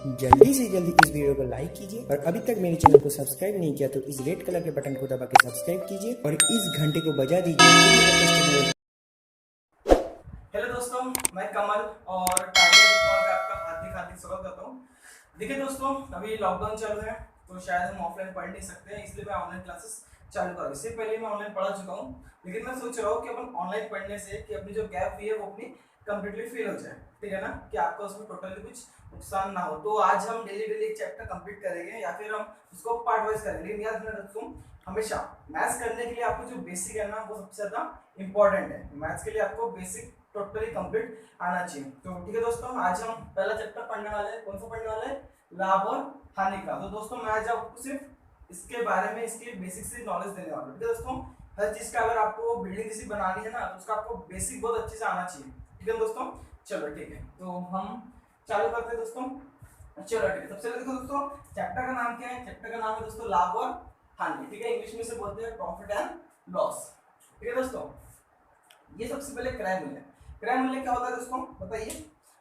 जल्दी से जल्दी इस वीडियो को लाइक कीजिए और अभी तक मेरे चैनल को सब्सक्राइब नहीं किया तो इस रेड कलर के बटन को दबा के सब्सक्राइब कीजिए और इस घंटे को बजा दीजिए। हेलो दोस्तों, मैं कमल और टारगेट कॉल पे आपका हार्दिक हार्दिक स्वागत करता हूँ। देखिए दोस्तों, अभी लॉकडाउन चल रहा है तो शायद हम ऑफलाइन पढ़ नहीं सकते हैं, इसलिए मैं ऑनलाइन क्लासेस चालू कर रहा हूँ। इससे पहले मैं ऑनलाइन पढ़ा चुका हूँ, लेकिन मैं सोच रहा हूँ कि अपन ऑनलाइन पढ़ने से कि अपनी जो गैप हुई है वो अपनी कंप्लीटली फिल हो जाए, ठीक है ना, कि आपको उसमें टोटली कुछ नुकसान ना हो। तो आज हम डेली डेली एक चैप्टर कंप्लीट करेंगे या फिर हम उसको पार्ट वाइज करेंगे। लेकिन याद रखना दोस्तों, हमेशा मैथ्स करने के लिए आपको जो बेसिक है ना वो सबसे ज्यादा इंपॉर्टेंट है। मैथ्स के लिए आपको बेसिक टोटली कंप्लीट आना चाहिए। तो ठीक है दोस्तों, आज हम पहला चैप्टर पढ़ने वाले हैं। कौन सा पढ़ने वाले हैं? लाभ और हानि का। तो दोस्तों मैं आज आपको सिर्फ इसके बारे में, इसके बेसिक से नॉलेज देने वाला हूँ। ठीक है दोस्तों, हर चीज का अगर आपको बिल्डिंग किसी बनानी है ना तो उसका आपको बेसिक बहुत अच्छे से आना चाहिए। ठीक है दोस्तों, चलो ठीक है, तो हम चालू करते हैं दोस्तों। चलो ठीक है, सबसे पहले देखो दोस्तों, चैप्टर का नाम क्या है? चैप्टर का नाम है दोस्तों लाभ और हानि। ठीक है, इंग्लिश में से बोलते हैं प्रॉफिट एंड लॉस। ठीक है दोस्तों, ये सबसे पहले क्रय मूल्य। क्रय मूल्य क्या होता है दोस्तों, बताइए।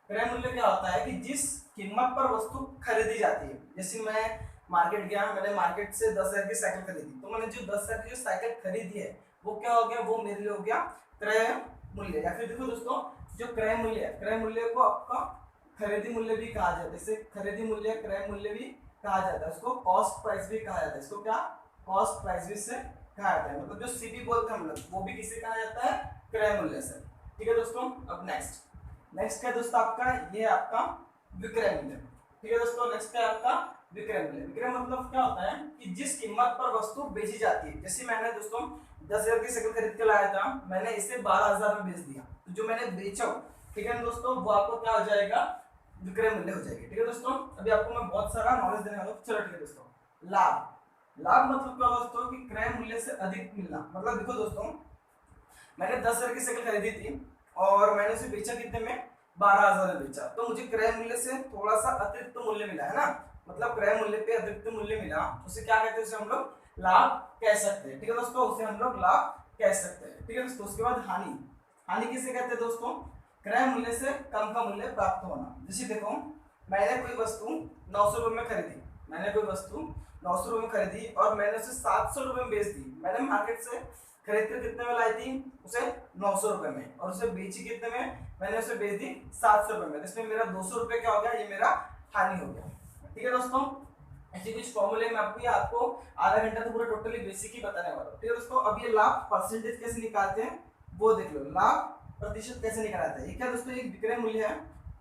क्रय मूल्य क्या होता है कि जिस कीमत पर वस्तु खरीदी जाती है। जैसे मैं मार्केट गया, मैंने मार्केट से 10,000 की साइकिल खरीदी, तो मैंने जो 10,000 की जो साइकिल खरीदी है वो क्या हो गया, वो मेरे लिए हो गया क्रय मूल्य। या फिर देखो दोस्तों, जो क्रय मूल्य है, क्रय मूल्य को आपका खरीदी मूल्य भी कहा जाता है। इसे खरीदी मूल्य, क्रय मूल्य भी कहा जाता है। उसको कॉस्ट प्राइस भी कहा जाता है। इसको क्या, कॉस्ट प्राइस भी से कहा जाता है। मतलब जो सीपी बोलते हैं हम लोग, वो भी किसे कहा जाता है? क्रय मूल्य से। ठीक है दोस्तों, अब नेक्स्ट क्या दोस्तों आपका, ये आपका विक्रय मूल्य। ठीक है दोस्तों, नेक्स्ट है आपका विक्रय मूल्य। विक्रय मतलब क्या होता है कि जिस कीमत पर वस्तु बेची जाती है। जैसे मैंने दोस्तों 10,000 की साइकिल खरीद के लाया था, मैंने इसे 12,000 में बेच दिया, तो जो मैंने बेचा, ठीक है दोस्तों, वो आपको क्या हो जाएगा, विक्रय मूल्य हो जाएगी। ठीक है दोस्तों, अभी आपको मैं बहुत सारा नॉलेज देने वाला हूँ। चलो ठीक है दोस्तों, लाभ मतलब क्या दोस्तों कि क्रय मूल्य से अधिक मिलना। मतलब देखो दोस्तों, मैंने 10,000 की साइकिल खरीदी थी और मैंने उसे बेचा कितने में? 12,000 में बेचा, तो मुझे क्रय मूल्य से थोड़ा सा अतिरिक्त मूल्य मिला है ना। मतलब क्रय मूल्य पे अतिरिक्त मूल्य मिला, उसे क्या कहते हैं? उसे हम लोग लाभ कह सकते हैं। ठीक है दोस्तों, उसे हम लोग लाभ कह सकते हैं। ठीक है दोस्तों, उसके बाद हानि किसे कहते हैं दोस्तों? क्रय मूल्य से कम का मूल्य प्राप्त होना। जैसे देखो, मैंने कोई वस्तु 900 रुपए में खरीदी, और मैंने उसे 700 रुपए में बेच दी। मैंने मार्केट से खरीद कर कितने में लाई थी? उसे 900 रुपए में, और उसे बेची कितने में? मैंने उसे बेच दी 700 रुपए में। इसमें मेरा 200 रुपए क्या हो गया? ये मेरा हानि हो गया। ठीक है दोस्तों, ऐसे कुछ फॉर्मूले में आपको आधा घंटा तो पूरा टोटली बेसिक ही बताने वाला हूँ। ठीक है दोस्तों, अब ये लाभ परसेंटेज कैसे निकालते हैं वो देख लो। लाभ प्रतिशत कैसे निकालते हैं? ये क्या दोस्तों, एक विक्रय मूल्य है।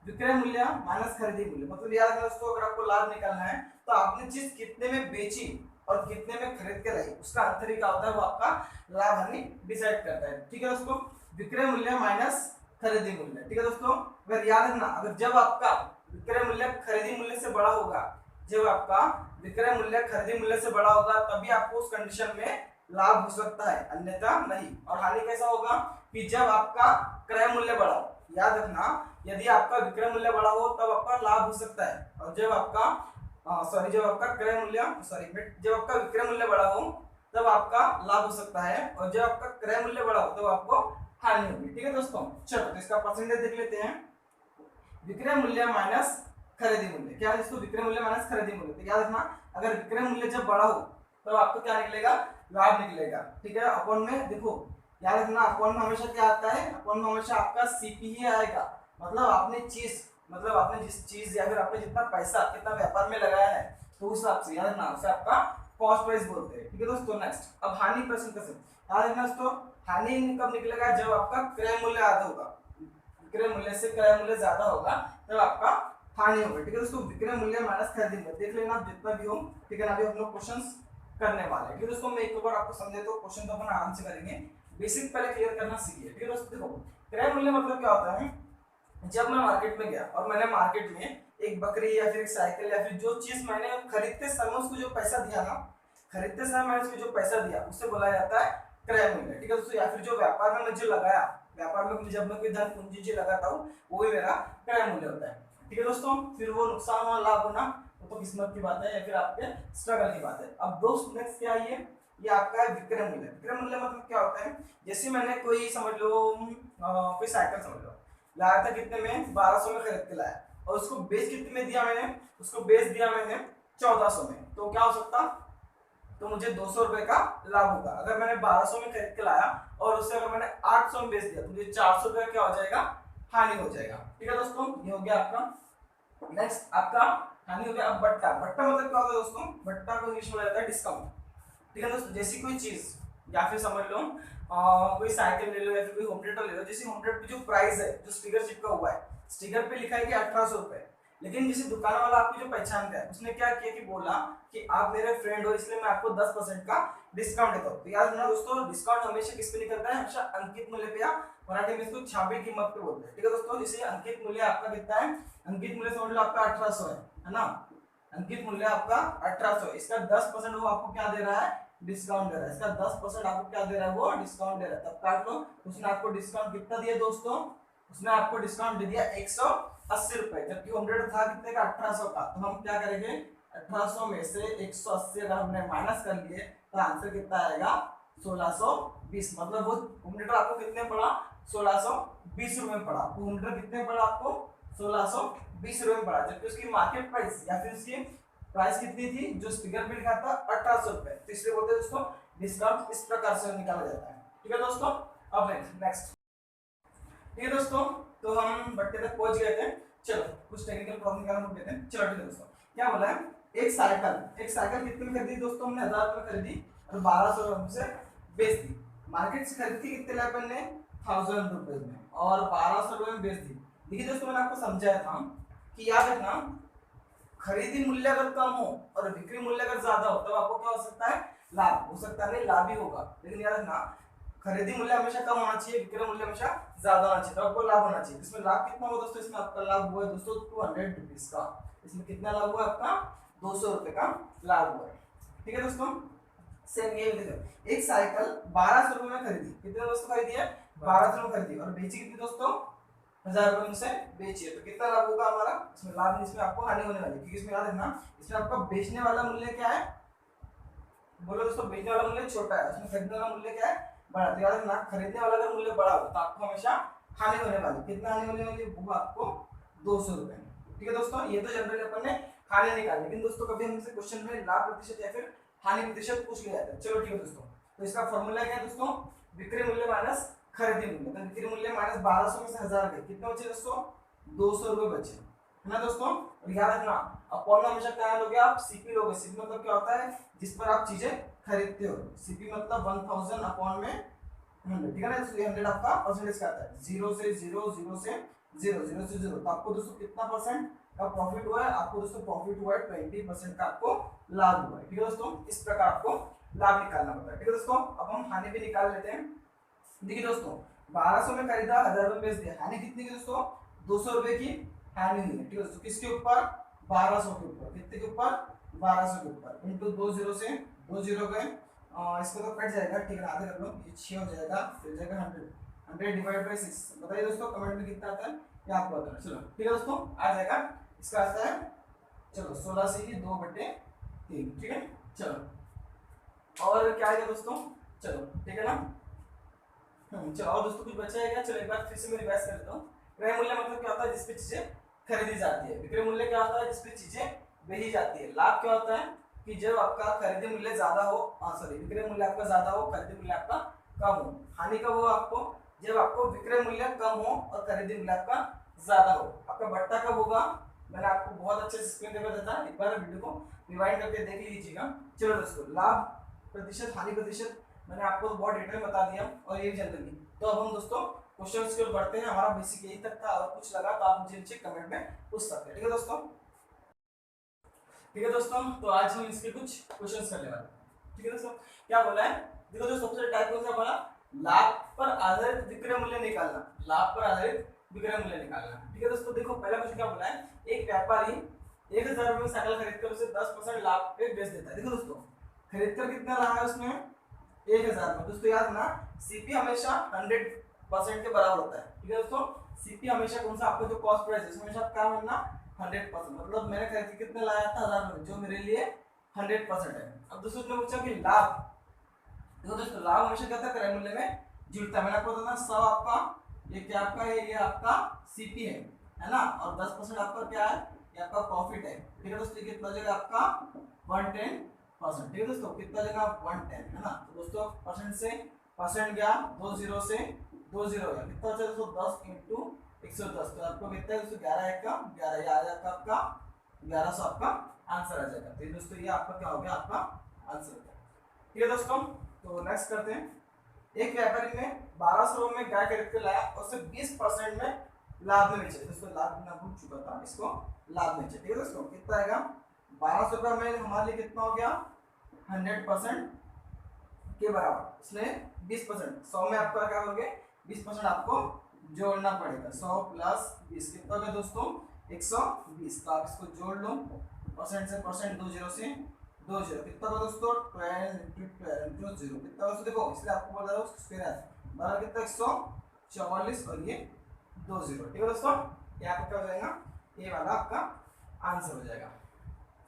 विक्रय मूल्य माइनस खरीदी मूल्य। मतलब याद रखना दोस्तों, अगर आपको लाभ निकालना है तो आपने चीज कितने में बेची और कितने में खरीद के लाई, उसका अंतर क्या होता है, वो आपका लाभ हानि डिसाइड करता है। ठीक है दोस्तों, विक्रय मूल्य माइनस खरीदी मूल्य। ठीक है दोस्तों, अगर याद रखना, अगर जब आपका विक्रय मूल्य खरीदी मूल्य से बड़ा होगा, जब आपका विक्रय मूल्य खरीदी मूल्य से बड़ा होगा तभी आपको उस कंडीशन में लाभ हो सकता है, अन्यथा नहीं। और हानि कैसा होगा कि जब आपका क्रय मूल्य बढ़ा हो। याद रखना, यदि आपका विक्रय मूल्य बढ़ा हो तब आपका लाभ हो सकता है, और जब आपका जब आपका विक्रय मूल्य बढ़ा हो तब आपका लाभ हो सकता है, और जब आपका क्रय मूल्य बढ़ा हो तब आपको हानि होगी। ठीक है दोस्तों, चलो तो इसका परसेंटेज देख लेते हैं। विक्रय मूल्य माइनस खरीदी मूल्य। क्या है दोस्तों? विक्रय मूल्य माइनस खरीदी मूल्य। तो याद रखना, अगर विक्रय मूल्य जब बड़ा हो तब आपको क्या निकलेगा? लाभ निकलेगा। ठीक है, अपॉन में देखो, याद रखना, अपॉन में हमेशा क्या आता है? अपॉन में हमेशा आपका सीपी ही आएगा। मतलब आपने जिस चीज या फिर आपने जितना पैसा कितना व्यापार में लगाया है, तो उस हिसाब से याद रखना, उसे आपका कॉस्ट प्राइस बोलते हैं। ठीक है दोस्तों, नेक्स्ट अब हानि परसेंट कैसे याद रखना दोस्तों। हानि कब निकलेगा? जब आपका क्रय मूल्य आधा होगा, विक्रय मूल्य से क्रय मूल्य ज्यादा होगा तब आपका हानि होगा। ठीक है दोस्तों, विक्रय मूल्य माइनस खरीदी मूल्य देख लेना जितना भी हो। ठीक है ना, अभी हम लोग क्वेश्चंस करने वाले हैं। ठीक है दोस्तों, मैं एक बार आपको समझे तो क्वेश्चन तो अपन आराम से करेंगे। बेसिक पहले क्लियर करना सीखिए। ठीक है दोस्तों, देखो क्रय मूल्य मतलब क्या होता है? जब मैं मार्केट में गया और मैंने मार्केट में एक बकरी या फिर एक साइकिल या फिर जो चीज मैंने खरीदते समय उसको जो पैसा दिया ना, खरीदते समय मैंने उसको जो पैसा दिया उससे बोला जाता है क्रय मूल्य। ठीक है दोस्तों, या फिर जो व्यापार में मुझे लगाया, व्यापार में जब मैं कोई धन पूंजी लगाता हूँ, वो भी मेरा क्रय मूल्य होता है। ठीक है दोस्तों, फिर वो नुकसान और लाभ होना वो तो किस्मत की बात है या फिर आपके स्ट्रगल की बात है। अब दोस्त नेक्स्ट क्या है? ये आपका है विक्रय मूल्य। विक्रय मूल्य मतलब क्या होता है? जैसे मैंने कोई समझ लो कोई साइकिल समझ लो लाया था, कितने में? 1200 में खरीद के लाया। और उसको बेस कितने में दिया मैंने, उसको बेस दिया मैंने 1400 में, तो क्या हो सकता, तो मुझे 200 रुपए का लाभ होगा। अगर मैंने 1200 में खरीद के लाया और उससे अगर मैंने 800 में बेच दिया तो मुझे 400 रुपए क्या हो जाएगा, हानि हो जाएगा। ठीक है दोस्तों, ये हो गया आपका। नेक्स्ट आपका हानि हो गया। अब बट्टा, बट्टा मतलब क्या होता है दोस्तों, बट्टा को इंग्लिश में बोला जाता है डिस्काउंट। ठीक है दोस्तों, जैसी कोई चीज या फिर समझ लो कोई साइकिल ले लो या फिर कोई होम थिएटर ले लो, जैसे होम थिएटर की जो प्राइस है, जो स्टिकर चिपका हुआ है, स्टिकर पे लिखा है कि 1800 रुपए, लेकिन जैसे दुकान वाला आपकी जो पहचान का है उसने क्या किया कि बोला कि आप मेरे फ्रेंड हो इसलिए मैं आपको 10% का डिस्काउंट देता हूँ। तो याद रखना दोस्तों, डिस्काउंट हमेशा किस पे निकलता है, हमेशा अंकित मूल्य पे या मराठी में इसको छापी कीमत पे बोलते हैं। ठीक है दोस्तों, जैसे अंकित मूल्य आपका कितना है, अंकित मूल्य समझ लो आपका 1800 है ना, अंकित मूल्य आपका 1800, इसका 10% वो आपको क्या दे रहा है, डिस्काउंट दे रहा है। इसका 10% आपको क्या दे रहा है, वो डिस्काउंट दे रहा है। तब काट लो, उसने आपको डिस्काउंट कितना दिया दोस्तों, उसने आपको डिस्काउंट दे दिया 180 रुपए, जबकि होम थिएटर था कितने का, 1800 का। तो हम क्या करेंगे, 1800 में से 180 अगर हमने माइनस कर लिए तो आंसर कितना आएगा, 1620। मतलब वो होम थिएटर आपको कितने पड़ा, 1620 रुपए में पड़ा। होम थिएटर कितने पड़ा आपको, 1620 रुपए में पड़ा, जबकि उसकी मार्केट प्राइस या फिर उसकी प्राइस कितनी थी, जो स्टिकर पे लिखा था 1800 रुपए। तो इसलिए बोलते हैं दोस्तों डिस्काउंट इस प्रकार से निकाला जाता है। ठीक है दोस्तों, अब नेक्स्ट। ठीक है दोस्तों, तो हम बट्टे तक पहुंच गए थे। चलो कुछ टेक्निकल प्रॉब्लम निकालना लेते हैं। चलो ठीक है दोस्तों, क्या बोला है, एक साइकिल कितने में खरीदी दोस्तों, हमने 1000 रुपए खरीदी और 1200 रुपए से बेच दी। मार्केट से खरीदी कितने लाए अपन ने, 1000 रुपए में, और 1200 रुपए में बेच दी। देखिए दोस्तों, मैंने आपको समझाया था कि याद रखना, खरीदी मूल्य अगर कम हो और बिक्री मूल्य अगर ज्यादा हो तब तो आपको क्या हो सकता है, लाभ हो सकता है, लाभ ही होगा। लेकिन याद रखना, खरीदी मूल्य हमेशा कम होना चाहिए, विक्रय मूल्य हमेशा ज्यादा होना चाहिए, तो आपको लाभ होना चाहिए। इसमें लाभ कितना हुआ दोस्तों, इसमें आपका लाभ हुआ है दोस्तों 200 रुपीज का। इसमें कितना लाभ हुआ आपका, 200 रुपए का लाभ हुआ है। ठीक है दोस्तों, सेम ये देखो, एक साइकिल 1200 रुपए में खरीदी, कितने दोस्तों खरीदी है, 1200 में खरीदी, और बेची कितनी दोस्तों, 1000 रुपए में से बेची है। तो कितना लाभ होगा हमारा, इसमें लाभ नहीं, इसमें आपको हानि होने वाली है, क्योंकि इसमें याद रखना, इसमें आपका बेचने वाला मूल्य क्या है, बोलो दोस्तों, बेचने वाला मूल्य छोटा है, उसमें खरीदने वाला मूल्य क्या है, बड़ा। तो याद रखना, खरीदने वाला अगर मूल्य बड़ा हो तो आपको हमेशा हानि होने वाली। कितना हानि होने वाली, वो आपको 200 रुपए। ठीक है दोस्तों, ये तो जनरली अपन ने हानि निकाली, लेकिन दोस्तों कभी हमसे क्वेश्चन में लाभ प्रतिशत या फिर हानि प्रतिशत पूछ लिया जाता है। चलो ठीक है दोस्तों, तो इसका फॉर्मूला क्या है दोस्तों, विक्रय मूल्य माइनस खरीदी मूल्य। तो विक्रय मूल्य माइनस 1200 में से 1000 गए, कितने बचे दोस्तों, 200 रुपए बचे, है ना दोस्तों। और याद रखना, अपॉन में हमेशा क्या लोगे आप, सीपी लोगे। सीपी मतलब क्या होता है, जिस पर आप चीजें खरीदते हो। सीपी मतलब 1000 अपॉन में 100, ठीक है ना, इसलिए 100 आपका परसेंटेज का आता है, 0 से 0, 0 से 0, 0 से 0। तो आपको दोस्तों कितना परसेंट का प्रॉफिट हुआ है, आपको दोस्तों प्रॉफिट हुआ है 20% का आपको लाभ हुआ है। ठीक है दोस्तों, इस प्रकार आपको लाभ निकालना पड़ता है। ठीक है दोस्तों, अब हम हानि भी निकाल लेते हैं। देखिए दोस्तों, 1200 में खरीदा, 1000 रुपए बेच दिया, हानि कितनी की दोस्तों, 200 रुपए की हानि हुई है। ठीक है दोस्तों, किसके ऊपर, 1200 के ऊपर, कितने के ऊपर, 1200 के ऊपर, इंटू 2 0 से 2 0 गए, इसको तो कट जाएगा, ठीक है, आधे कर लो, ये 6 हो जाएगा, फिर जाएगा 100 डिवाइड बाय 6। बताइए दोस्तों कमेंट में कितना आता है, ये आपको बताना। चलो ठीक है दोस्तों, आ जाएगा, इसका आता है, चलो 16 से ही 2/3। ठीक है, चलो और क्या आएगा दोस्तों, चलो ठीक है ना, चलो और दोस्तों कुछ बचा है क्या, चलो एक बार फिर से मैं रिवाइज कर देता हूँ। क्रय मूल्य मतलब क्या होता है, जिस पे चीजें खरीदी जाती है। विक्रय मूल्य क्या होता है, जिस पे चीजें बेची जाती है। लाभ क्या होता है कि जब आपका खरीदी मूल्य ज्यादा हो, सॉरी, विक्रय मूल्य आपका ज्यादा हो, खरीदी मूल्य आपका कम हो। हानि कब हो आपको, जब आपको विक्रय मूल्य कम हो और खरीदी मूल्य आपका ज्यादा हो। आपका बट्टा कब होगा, मैंने आपको बहुत अच्छे से स्क्रीन पे बताया था, एक बार वीडियो को रिवाइंड करके देख लीजिएगा। चलो दोस्तों, लाभ प्रतिशत, हानि प्रतिशत मैंने आपको तो बहुत डिटेल बता दिया, और ये जनरली। तो अब हम दोस्तों क्वेश्चंस की ओर बढ़ते हैं। हमारा बेसिक यही तक था, और कुछ लगा तो आप मुझे नीचे कमेंट में पूछ सकते हैं। ठीक है दोस्तों, ठीक है दोस्तों, तो आज हम इसके कुछ क्वेश्चंस करने वाले हैं। ठीक है दोस्तों, क्या बोला है, देखो दोस्तों, सबसे टाइप कौन सा बोला, लाभ पर आधारित विक्रय मूल्य निकालना, लाभ पर आधारित विक्रय मूल्य निकालना। ठीक है दोस्तों, देखो पहला क्वेश्चन क्या बोला है, एक व्यापारी 1000 रुपए में साइकिल खरीदकर उसे 10% लाभ पे बेच देता है। देखो दोस्तों, खरीदकर कितना लाया है उसने, 1000 में। दोस्तों याद ना, सीपी हमेशा 100% के बराबर होता है। ठीक है दोस्तों, सीपी हमेशा कौन सा, आपका जो कॉस्ट प्राइस है हमेशा क्या बनना, 100%। मतलब मैंने खरीद के कितने लाया था, 1000 में, जो मेरे लिए 100% है। अब दोस्तों ने पूछा कि लाभ, देखो दोस्तों, लाभ हमेशा क्या था, क्रय मूल्य में जुड़ता है। मैंने आपको बताया 100 आपका, ये क्या आपका है, ये आपका सीपी है, है ना, और 10% आपका क्या है, ये आपका प्रॉफिट है। ठीक है दोस्तों, कितना हो जाएगा आपका 110%। ठीक है दोस्तों, कितना हो जाएगा 110, है ना। तो दोस्तों परसेंट से परसेंट गया, 2 जीरो से 2 जीरो गया, कितना हो जाएगा दोस्तों 10 इंटू 110, तो आपको कितना है दोस्तों 11 एक का 11, ये आ जाएगा आपका 1100 आपका आंसर आ जाएगा। तो दोस्तों ये आपका क्या हो गया, आपका आंसर हो गया। ठीक है दोस्तों, तो नेक्स्ट करते हैं। एक व्यापारी ने 1200 में गाय खरीद के लाया और उसे 20% में लाभ में बेचा। दोस्तों लाभ में भूल चुका था, इसको लाभ में बेचा। ठीक है दोस्तों, कितना आएगा 1200 रुपया में हमारे लिए कितना हो गया 100% के बराबर, इसलिए 20%, 100 में आपका क्या हो गया 20% आपको जोड़ना पड़ेगा। 100 प्लस 20 कितना हो गया दोस्तों 120, तो आप इसको जोड़ लो, परसेंट से परसेंट, 2 जीरो से 2 जीरो, कितना होगा दोस्तों 12 इंटू 12 इंटू 0, कितना दोस्तों देखो, इसलिए आपको बता रहा हूँ स्क्वायर है बराबर कितना 144 और ये 2 जीरो। ठीक है दोस्तों, ये आपका क्या हो जाएगा, ये वाला आपका आंसर हो जाएगा।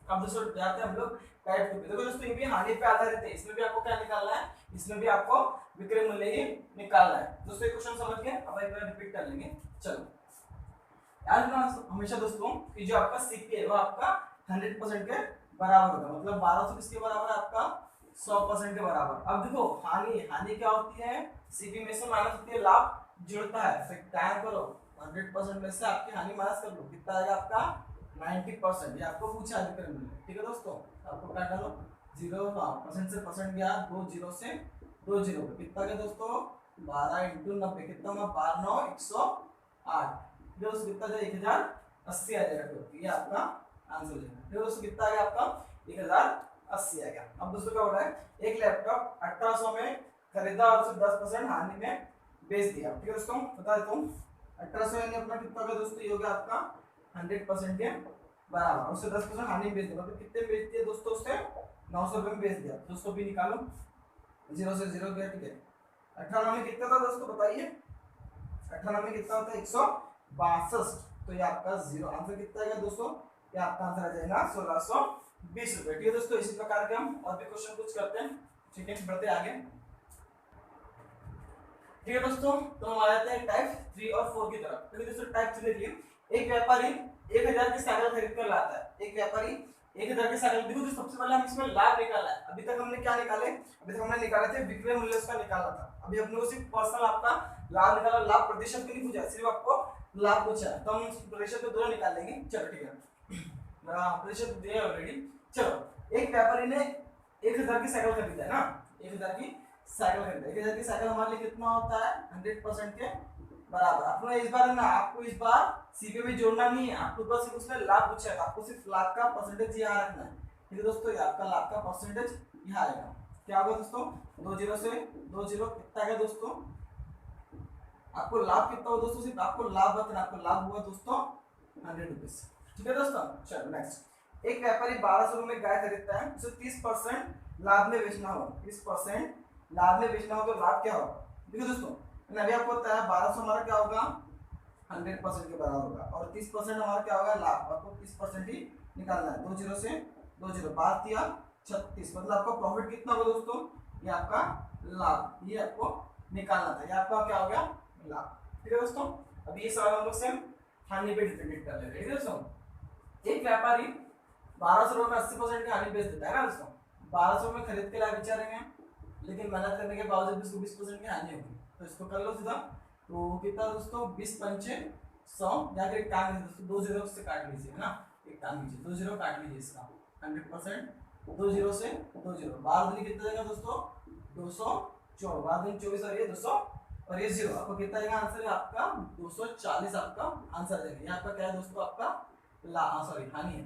अब दोस्तों जाते हैं हम लोग टाइप 2 पे। देखो दोस्तों ये भी हानि पे आधारित है, इसमें भी आपको क्या निकालना है, इसमें भी आपको विक्रय मूल्य ही निकालना है। दोस्तों ये क्वेश्चन समझ गए, अब एक बार रिपीट कर लेंगे। चलो याद रखना हमेशा दोस्तों कि जो आपका सीपी है वो आपका 100% के बराबर होगा, मतलब 1200 किसके बराबर है आपका 100% के बराबर। अब देखो हानि क्या होती है, सीपी में से माइनस होती है, लाभ जुड़ता है, फिर क्या करो 100% में से आपकी हानि माइनस कर लो, कितना आएगा आपका 90%, ये आपको पूछा है विक्रय मूल्य। ठीक है दोस्तों, आपको क्या डालो 0 परसेंट से परसेंट गया, 2 जीरो से 2 जीरो, कितना गया दोस्तों 12 इंटू 90, कितना हुआ 12 9 108, दोस्तों कितना जाए 1080 आ जाएगा। तो ये आपका आंसर हो जाएगा। फिर दोस्तों कितना आ गया आपका 1080 आ गया। अब दोस्तों क्या हो रहा है, एक लैपटॉप 1800 में खरीदा और उसे 10% हानि में बेच दिया। ठीक है दोस्तों, बता देता हूँ 1800 यानी अपना कितना हो गया दोस्तों, ये हो गया आपका 100% के बराबर, उससे 10% हानि में बेच दिया, मतलब कितने बेच दिया दोस्तों, उससे 900 रुपये में बेच दिया। दोस्तों भी निकालो, 0 से 0 गया। ठीक है, 18 में कितना था दोस्तों बताइए, 18 में कितना होता है 162, तो ये आपका जीरो आंसर कितना आएगा दोस्तों, ये आपका आंसर आ जाएगा 1620 रुपए। ठीक है दोस्तों, इसी प्रकार के हम और भी क्वेश्चन कुछ करते हैं। ठीक है, बढ़ते आगे। ठीक है दोस्तों, तो हम आ जाते हैं टाइप 3 और 4 की तरफ। तो दोस्तों टाइप 3 देखिए, एक व्यापारी 1000 की साइकिल खरीद कर लाता है। एक व्यापारी 1000 की साइकिल, देखो तो सबसे पहले हम इसमें लाभ निकाला है। अभी तक हमने क्या निकाले, अभी तक हमने निकाले थे विक्रय मूल्य उसका निकाला था। अभी अपने को सिर्फ पर्सनल आपका लाभ निकाला, लाभ प्रतिशत भी नहीं पूछा, सिर्फ आपको लाभ पूछा है, तो हम प्रतिशत में दोनों निकाल लेंगे। चलो ठीक है, प्रतिशत दिया ऑलरेडी। चलो एक व्यापारी ने 1000 की साइकिल खरीदा है ना, 1000 की साइकिल खरीदा, 1000 की साइकिल हमारे लिए कितना होता है 100% के बराबर। आपको इस बार ना, आपको इस बार सीपी भी जोड़ना नहीं है, आपको बस उसमें लाभ पूछा है, आपको सिर्फ लाभ का परसेंटेज यहाँ रखना है। ठीक है दोस्तों, ये आपका लाभ का परसेंटेज यहाँ आएगा, क्या होगा दोस्तों 2 जीरो से 2 जीरो, कितना आएगा दोस्तों, आपको लाभ कितना हुआ दोस्तों, सिर्फ आपको लाभ बताना, आपको लाभ हुआ दोस्तों 100 रुपीज। ठीक है दोस्तों, चलो नेक्स्ट। एक व्यापारी 1200 में गाय खरीदता है, उसे 30% लाभ में बेचना हो, 30% लाभ में बेचना हो, तो लाभ क्या होगा, देखो दोस्तों अभी आपको पता है 1200 हमारा क्या होगा 100% के बराबर होगा, और 30% हमारा क्या होगा लाभ, आपको 30% ही निकालना है। 2 जीरो से 2 जीरो, 12 दिया 36, मतलब आपका प्रॉफिट कितना होगा दोस्तों, ये आपका लाभ, ये आपको निकालना था, ये आपका क्या हो गया लाभ। ठीक है दोस्तों, अभी ये सवाल हम लोग से हानि पे डिपेंड कर लेते हैं। ठीक है दोस्तों, एक व्यापारी 1200 में 80% की हानि बेच देता है ना दोस्तों, 1200 में खरीद के लाए बेचारेंगे, लेकिन मेहनत करने के बावजूद इसको 20% की हानि होगी, तो इसको कर लो सीधा। तो कितना दोस्तों 20 पंचे 100, या फिर एक टांग लीजिए दोस्तों, 2 जीरो से काट लीजिए, है ना, एक टांग लीजिए, 2 जीरो काट लीजिए इसका 100%, 2 जीरो से 2 जीरो, 12 दिन कितना देगा दोस्तों 224, 12 दिन 24 और ये 200 और ये 0, आपको कितना आएगा आंसर है आपका 240, आपका आंसर देगा। ये आपका क्या है दोस्तों, आपका सॉरी हानि है।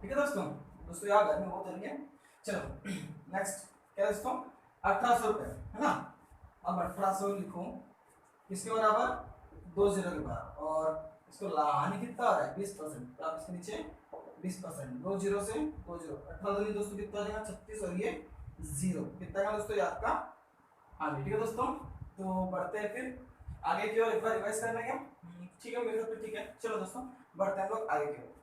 ठीक है दोस्तों यहाँ घर में बहुत जल्दी है। चलो नेक्स्ट क्या है दोस्तों, 1800 रुपये, है ना। अब 1800 लिखो किसके बराबर 2 जीरो के बराबर, और इसको हानि कितना हो रहा है 20%, तो आप इसके नीचे 20%, 2 जीरो से 2 जीरो, 18 दोस्तों कितना आ जाएगा 36 और ये 0, कितना है दोस्तों ये आपका हानि। ठीक है दोस्तों, तो बढ़ते हैं फिर आगे की ओर, एक बार रिवाइज कर लेंगे। ठीक है मेरे को, ठीक है चलो दोस्तों बढ़ते हैं लोग आगे की ओर।